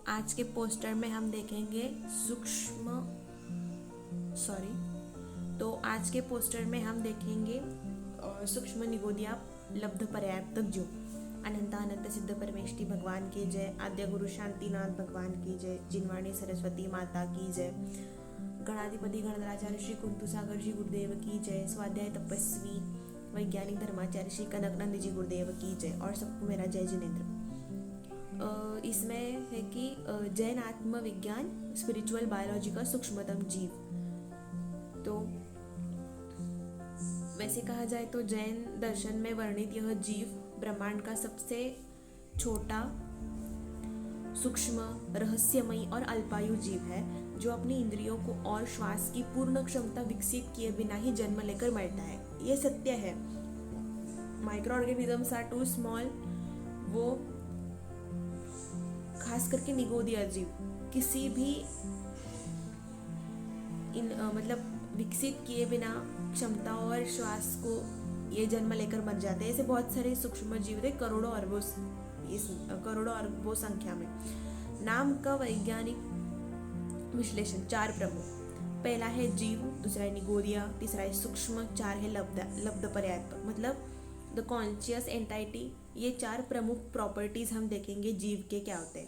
आज के पोस्टर में हम देखेंगे आज के पोस्टर में हम देखेंगे सूक्ष्म निगोदिया लब्ध पर्याप्तक जो अनंत अनंत सिद्ध परमेष्टि भगवान की जय, आद्य गुरु शांतिनाथ भगवान की जय, जिनवाणी सरस्वती माता की जय, गणाधिपति गणराचार्य श्री कुंतु सागर जी गुरुदेव की जय, स्वाध्याय तपस्वी वैज्ञानिक धर्माचार्य श्री कनकनंद जी गुरुदेव की जय। और सबको मेरा जय जिनेन्द्र। इसमें है कि जैन आत्मविज्ञान स्पिरिचुअल बायोलॉजी का सूक्ष्मतम जीव। तो वैसे कहा जाए तो जैन दर्शन में वर्णित यह जीव ब्रह्मांड का सबसे छोटा, सूक्ष्म, रहस्यमयी और अल्पायु जीव है, जो अपनी इंद्रियों को और श्वास की पूर्ण क्षमता विकसित किए बिना ही जन्म लेकर मरता है। ये सत्य है। Micro organisms are too small. वो खास करके निगोदिया जीव किसी भी विकसित किए बिना क्षमता और श्वास को ये जन्म लेकर मर जाते हैं। ऐसे बहुत सारे सूक्ष्म जीव थे, करोड़ों अरबों संख्या में। नाम का वैज्ञानिक विश्लेषण 4 प्रमुख। पहला है जीव, दूसरा है निगोदिया, तीसरा है सूक्ष्म, 4 है लब्ध पर्याप्त मतलब द कॉन्शियस एंटाइटी। ये 4 प्रमुख प्रॉपर्टीज हम देखेंगे जीव के क्या होते हैं।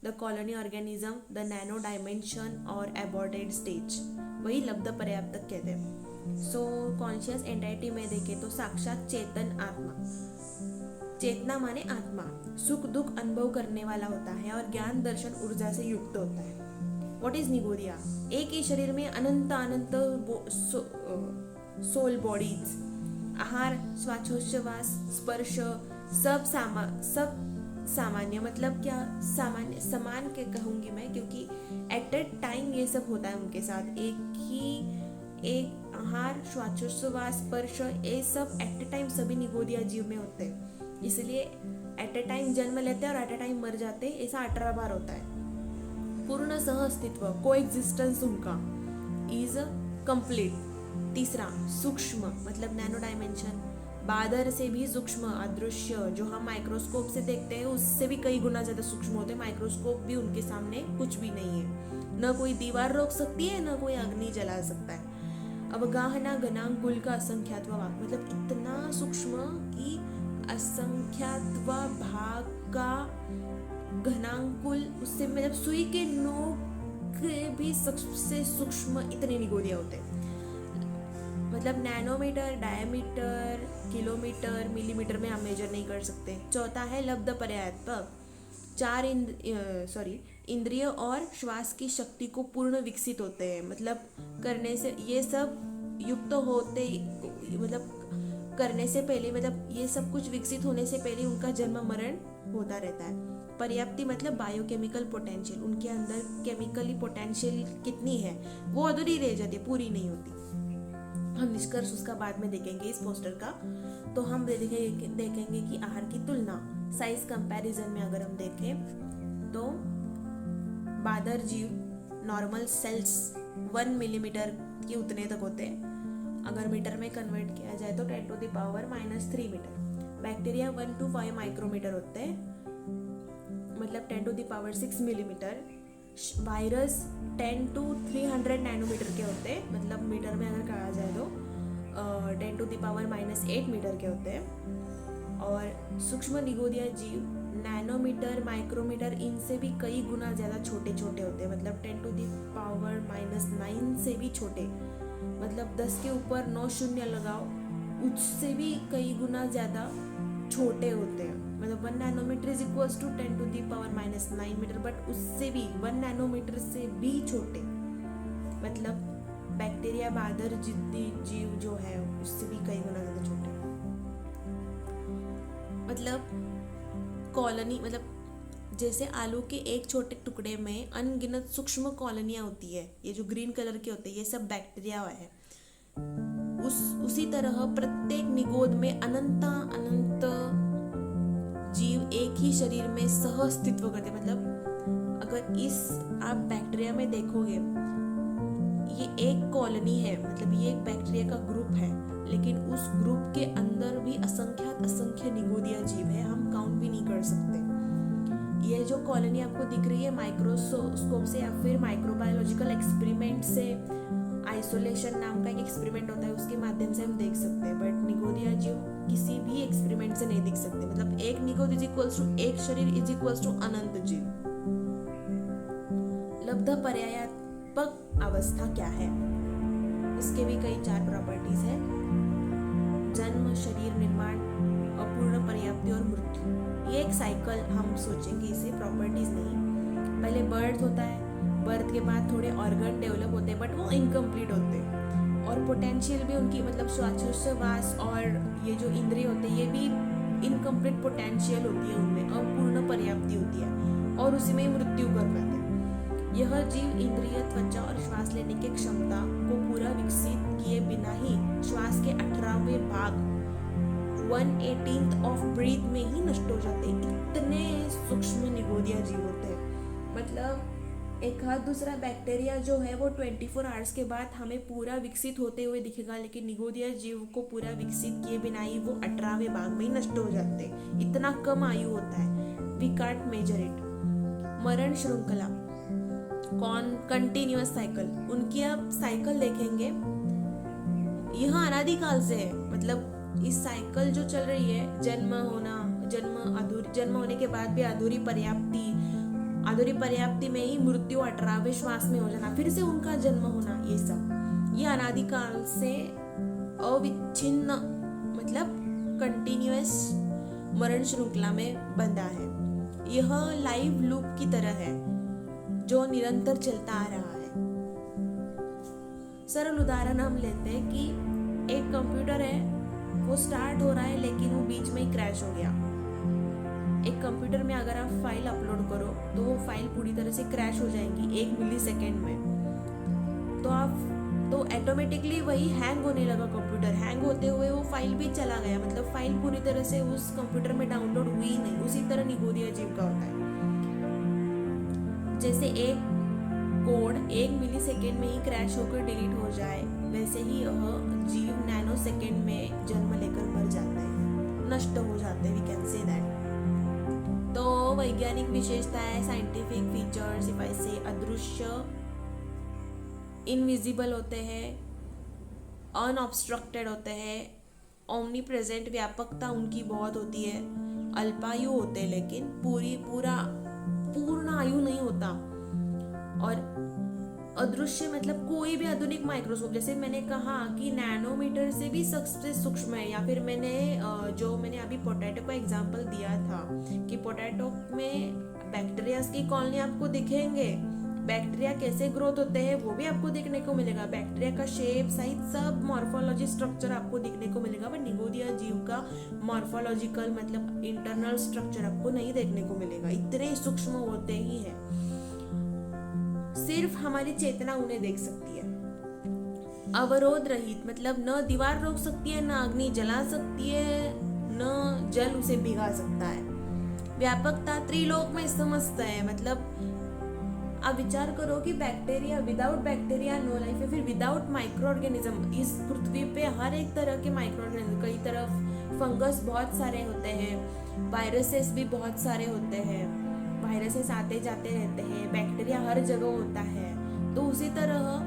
The colony organism, the nano dimension और एबॉर्डेड स्टेज, वही लब्ध पर्याप्त कहते हैं। सो कॉन्शियस एंटाइटी में देखें तो साक्षात चेतन आत्मा। चेतना माने आत्मा, सुख दुख अनुभव करने वाला होता है और ज्ञान दर्शन ऊर्जा से युक्त होता है। व्हाट इज निगोदिया? एक ही शरीर में अनंत अनंत सोल बॉडीज, आहार, श्वासोच्छ्वास, स्पर्श, सब सामान्य मतलब क्या समान के कहूंगी मैं, क्योंकि एट ए टाइम ये सब होता है उनके साथ। एक आहार, श्वासोच्छ्वास, स्पर्श, ये सब एट ए टाइम सभी निगोदिया जीव में होते हैं। इसलिए एट ए टाइम जन्म लेते हैं और एट ए टाइम मर जाते हैं। ऐसा 18 बार होता है। पूर्ण सह अस्तित्व, को एग्जिस्टेंस उनका इज कंप्लीट। तीसरा सूक्ष्म मतलब नैनो डायमेंशन, बादर से भी सूक्ष्म, अदृश्य, जो हम माइक्रोस्कोप से देखते हैं उससे भी कई गुना ज्यादा सूक्ष्म होते हैं। माइक्रोस्कोप भी उनके सामने कुछ भी नहीं है। न कोई दीवार रोक सकती है, न कोई अग्नि जला सकता है। अवगाहना गणांकुल का असंख्यात्व भाग मतलब इतना सूक्ष्म कि असंख्यात्व भाग का घनांकुल, उससे मतलब सुई के नोक भी सबसे सूक्ष्म इतने निगोदिया होते हैं। मतलब नैनोमीटर, डायमीटर, किलोमीटर, मिलीमीटर में हम मेजर नहीं कर सकते। चौथा है लब्ध पर्याप्तक। 4 इंद्रिय और श्वास की शक्ति को पूर्ण विकसित होते हैं। मतलब करने से ये सब युक्त होते, मतलब करने से पहले, मतलब ये सब कुछ विकसित होने से पहले उनका जन्म मरण होता रहता है। पर्याप्ति मतलब बायोकेमिकल पोटेंशियल, उनके अंदर केमिकली पोटेंशियल कितनी है वो अधूरी रह जाती है, पूरी नहीं होती। हम निष्कर्ष उसका बाद में देखेंगे इस पोस्टर का। तो हम देखेंगे कि आहार की तुलना, साइज कंपैरिजन में अगर हम देखें तो बादर जीव नॉर्मल सेल्स 1 मिलीमीटर के उतने तक होते हैं। अगर मीटर में कन्वर्ट किया जाए तो 10⁻³ मीटर। बैक्टीरिया 1 to 5 माइक्रोमीटर होते हैं, मतलब 10⁻6 मिलीमीटर। वायरस 10 to 300 नैनोमीटर के होते हैं, मतलब मीटर में अगर कहा जाए तो 10⁻⁻8 मीटर के होते हैं। और सूक्ष्म निगोदिया जीव नैनोमीटर, माइक्रोमीटर, इनसे भी कई गुना ज़्यादा छोटे छोटे होते हैं, मतलब 10⁻⁹ से भी छोटे, मतलब 10 के ऊपर 9 शून्य लगाओ, उससे भी कई गुना ज़्यादा छोटे होते हैं। मतलब 1 nanometre is equals to 10⁻⁹ metre, but उससे भी 1 नैनोमीटर से भी छोटे। मतलब बैक्टीरिया, बादर जितनी जीव जो है उससे भी कई गुना ज़्यादा छोटे। मतलब कॉलोनी, मतलब जैसे आलू के एक छोटे टुकड़े में अनगिनत सूक्ष्म कॉलोनियाँ होती है, ये जो ग्रीन कलर के होते हैं ये सब बैक्टीरिया है। उसी तरह प्रत्येक निगोद में अनंत जीव एक ही शरीर में सह अस्तित्व करते। मतलब अगर आप बैक्टीरिया में देखोगे, ये एक कॉलोनी है, मतलब ये एक बैक्टीरिया का ग्रुप है, लेकिन उस ग्रुप के अंदर भी असंख्य निगोदिया जीव है, हम काउंट भी नहीं कर सकते। ये जो कॉलोनी आपको दिख रही है माइक्रोस्कोप से या फिर माइक्रोबायोलॉजिकल एक्सपेरिमेंट से, आइसोलेशन नाम का एक एक्सपेरिमेंट होता है, उसके माध्यम से हम देख सकते हैं। बट निगोदिया जीव किसी भी एक्सपेरिमेंट से नहीं दिख सकते। मतलब एक निगोद इज इक्वल्स टू एक शरीर इज इक्वल्स टू अनंत जीव। लब्ध पर्यायात्मक अवस्था क्या है? उसके भी कई 4 प्रॉपर्टीज है। जन्म, शरीर निर्माण, अपूर्ण पर्याप्ति और मृत्यु। ये एक साइकिल हम सोचेंगे इसे, प्रॉपर्टीज नहीं। पहले बर्थ होता है, बर्थ के बाद थोड़े ऑर्गन डेवलप होते हैं बट वो इनकम्प्लीट होते हैं, और पोटेंशियल भी उनकी मतलब श्वासोच्छ्वास और ये जो इंद्रिय होते हैं ये भी इनकम्प्लीट पोटेंशियल होती है, उनमें अपूर्ण पर्याप्ति होती है और उसी में मृत्यु कर पाते हैं। यह जीव इंद्रिय, त्वचा और श्वास लेने की क्षमता को पूरा विकसित किए बिना ही श्वास के 18वें भाग 1/18 ऑफ ब्रीथ में ही नष्ट हो जाते हैं। इतने सूक्ष्म निगोदिया जीव होते हैं। मतलब एक आध दूसरा बैक्टीरिया जो है वो 24 आवर्स के बाद हमें पूरा विकसित होते हुए दिखेगा, लेकिन निगोदिया जीव को पूरा विकसित किए बिना ही वो 18वें भाग में ही नष्ट हो जाते हैं। इतना कम आयु होता है। We can't measure it. मरण श्रृंखला, कंटिन्यूअस साइकिल, उनकी आप साइकिल देखेंगे, यह अनादिकाल से है। मतलब इस साइकिल जो चल रही है, जन्म होने के बाद भी अधूरी पर्याप्ति में ही मृत्यु, 18वें श्वास में हो जाना, फिर से उनका जन्म होना, ये सब ये अनादिकाल से अविच्छिन्न मतलब कंटिन्यूअस मरण श्रृंखला में बंधा है। यह लाइव लूप की तरह है जो निरंतर चलता आ रहा है। सरल उदाहरण हम लेते हैं कि एक कंप्यूटर है, वो स्टार्ट हो रहा है लेकिन वो बीच में ही क्रैश हो गया। एक कंप्यूटर में अगर आप फाइल अपलोड करो तो वो फाइल पूरी तरह से क्रैश हो जाएगी 1 मिलीसेकेंड में। तो ऑटोमेटिकली वही हैंग होने लगा, कंप्यूटर हैंग होते हुए वो फाइल भी चला गया, मतलब फाइल पूरी तरह से उस कंप्यूटर में डाउनलोड हुई नहीं। उसी तरह निगोदिया जीव का होता है। जैसे एक कोड 1 मिलीसेकेंड में ही क्रैश होकर डिलीट हो जाए, वैसे ही यह जीव नैनो सेकेंड में जन्म लेकर मर जाते हैं, नष्ट हो जाते हैं, वी कैन से दैट। तो वैज्ञानिक विशेषता है, साइंटिफिक फीचर्स, इफ आई से अदृश्य, इनविजिबल होते हैं, अनऑब्स्ट्रक्टेड होते हैं, ओमनी प्रेजेंट, व्यापकता उनकी बहुत होती है, अल्पायु होते हैं लेकिन पूर्ण आयु नहीं होता, और अदृश्य मतलब कोई भी आधुनिक माइक्रोस्कोप, जैसे मैंने कहा कि नैनोमीटर से भी सबसे सूक्ष्म है, या फिर मैंने अभी पोटैटो का एग्जांपल दिया था कि पोटैटो में बैक्टीरिया की कॉलोनी आपको दिखेंगे, बैक्टीरिया कैसे ग्रोथ होते हैं वो भी आपको देखने को मिलेगा, बैक्टीरिया का शेप, साइज, सब मॉर्फोलॉजी स्ट्रक्चर आपको देखने को मिलेगा। बट निगोदिया जीव का मॉर्फोलॉजिकल मतलब इंटरनल स्ट्रक्चर आपको नहीं देखने को मिलेगा, इतने सूक्ष्म होते ही हैं। सिर्फ हमारी चेतना उन्हें देख सकती है। अवरोध रहित मतलब न दीवार रोक सकती है, न अग्नि जला सकती है, न जल उसे भिगा सकता है। व्यापकता त्रिलोक में समस्त है। मतलब आप विचार करो कि bacteria, without bacteria no life है, फिर विदाउट माइक्रो ऑर्गेनिज्म, इस पृथ्वी पे हर एक तरह के माइक्रो ऑर्गेनिज्म, कई तरफ फंगस बहुत सारे होते हैं, वायरसेस भी बहुत सारे होते हैं, वायरसेस आते जाते रहते हैं, बैक्टीरिया हर जगह होता है। तो उसी तरह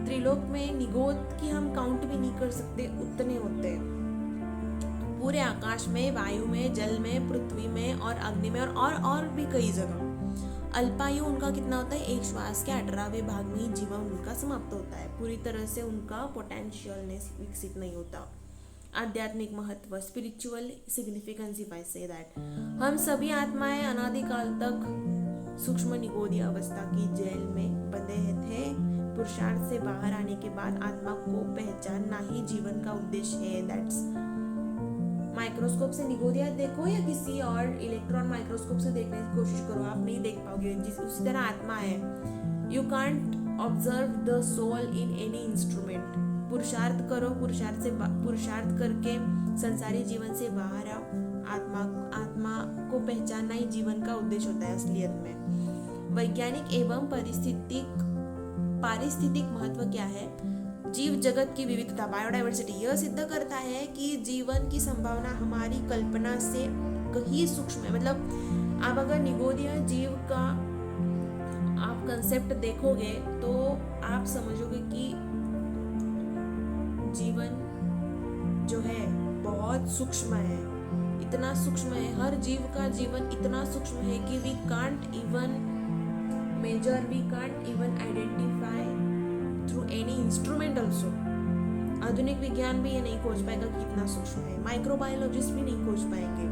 त्रिलोक में निगोद की हम काउंट भी नहीं कर सकते, उतने होते हैं पूरे आकाश में, वायु में, जल में, पृथ्वी में और अग्नि में और भी कई जगह। अल्पायु उनका कितना होता है? एक श्वास के 18वें भाग में ही जीवन उनका समाप्त होता है, पूरी तरह से उनका पोटेंशियलनेस विकसित नहीं होता। आध्यात्मिक महत्व, spiritual significance, if I say that, हम सभी आत्माएं अनादिकाल तक सूक्ष्म निगोदिया अवस्था की जेल में बंधे थे। पुरुषार्थ से बाहर आने के बाद आत्मा को पहचानना ही जीवन का उद्देश्य है। दैट्स माइक्रोस्कोप से निगोदिया देखो या किसी और इलेक्ट्रॉन माइक्रोस्कोप से देखने की कोशिश करो, आप नहीं देख पाओगे। उसी तरह आत्मा है। You can't observe the soul in any instrument. पुरुषार्थ करो, पुरुषार्थ करके संसारी जीवन से बाहर आओ। आत्मा को पहचानना ही जीवन का उद्देश्य होता है असलियत में। वैज्ञानिक एवं पारिस्थितिक महत्व क्या है? जीव जगत की विविधता, बायोडाइवर्सिटी, यह सिद्ध करता है कि जीवन की संभावना हमारी कल्पना से कहीं सूक्ष्म है। मतलब अब अगर निगोदिया जीव का आप कंसेप्ट देखोगे तो आप समझोगे कि जीवन जो है बहुत सूक्ष्म है, इतना सूक्ष्म है, हर जीव का जीवन इतना सूक्ष्म है कि we can't even measure, we can't even identify through any instrument also. आधुनिक विज्ञान भी ये नहीं खोज पाएगा कि कितना सूक्ष्म है, माइक्रोबायोलॉजिस्ट भी नहीं खोज पाएंगे।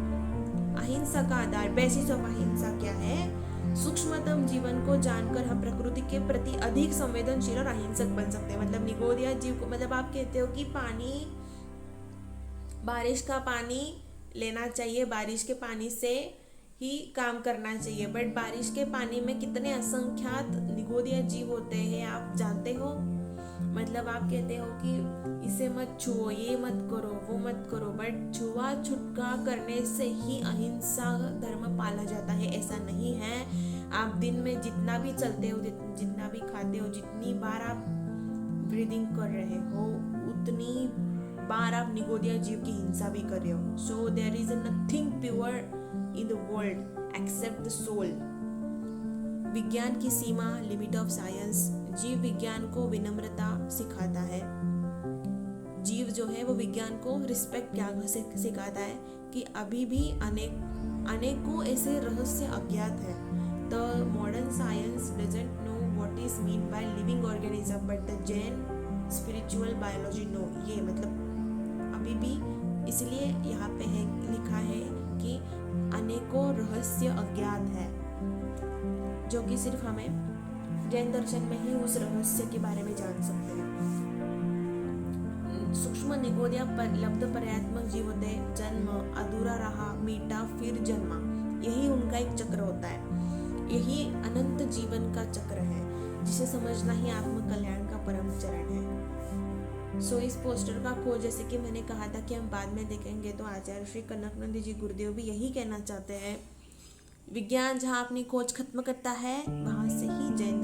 अहिंसा का आधार, बेसिस ऑफ अहिंसा क्या है? सूक्ष्मतम जीवन को जानकर हम प्रकृति के प्रति अधिक संवेदनशील और अहिंसक बन सकते हैं। मतलब निगोदिया जीव को, मतलब आप कहते हो कि पानी, बारिश का पानी लेना चाहिए, बारिश के पानी से ही काम करना चाहिए, बट बारिश के पानी में कितने असंख्यात निगोदिया जीव होते हैं आप जानते हो? मतलब आप कहते हो कि इसे मत छुओ, ये मत करो, वो मत करो, बट छुआ छुटका करने से ही अहिंसा धर्म पाला जाता है, ऐसा नहीं है। आप दिन में जितना भी चलते हो, जितना भी खाते हो, जितनी बार आप ब्रीदिंग कर रहे हो, उतनी बार आप निगोदिया जीव की हिंसा भी कर रहे हो। So there is nothing pure in the world except the soul. विज्ञान की सीमा, लिमिट ऑफ साइंस, जीव विज्ञान को विनम्रता सिखाता है। जीव जो है वो विज्ञान को रिस्पेक्ट क्या सिखाता है कि अभी भी अनेकों ऐसे रहस्य अज्ञात है। The modern science doesn't know what is mean by living organism but the Jain spiritual biology know. ये मतलब अभी भी, इसलिए यहाँ पे है लिखा है कि अनेकों रहस्य अज्ञात है, जो कि सिर्फ हमें जैन दर्शन में ही उस रहस्य के बारे में जान सकते हैं। सूक्ष्म निगोदिया लब्ध पर्यात्मक जीव होते हैं। जन्म, अधूरा रहा, मीटा, फिर जन्मा, यही उनका एक चक्र होता है। यही अनंत जीवन का चक्र है, जिसे समझना ही आत्म कल्याण का परम चरण है। सो इस पोस्टर का खोज, जैसे कि मैंने कहा था कि हम बाद में देखेंगे, तो आचार्य श्री कनकनंद जी गुरुदेव भी यही कहना चाहते हैं। विज्ञान जहाँ अपनी खोज खत्म करता है, वहां से ही जैन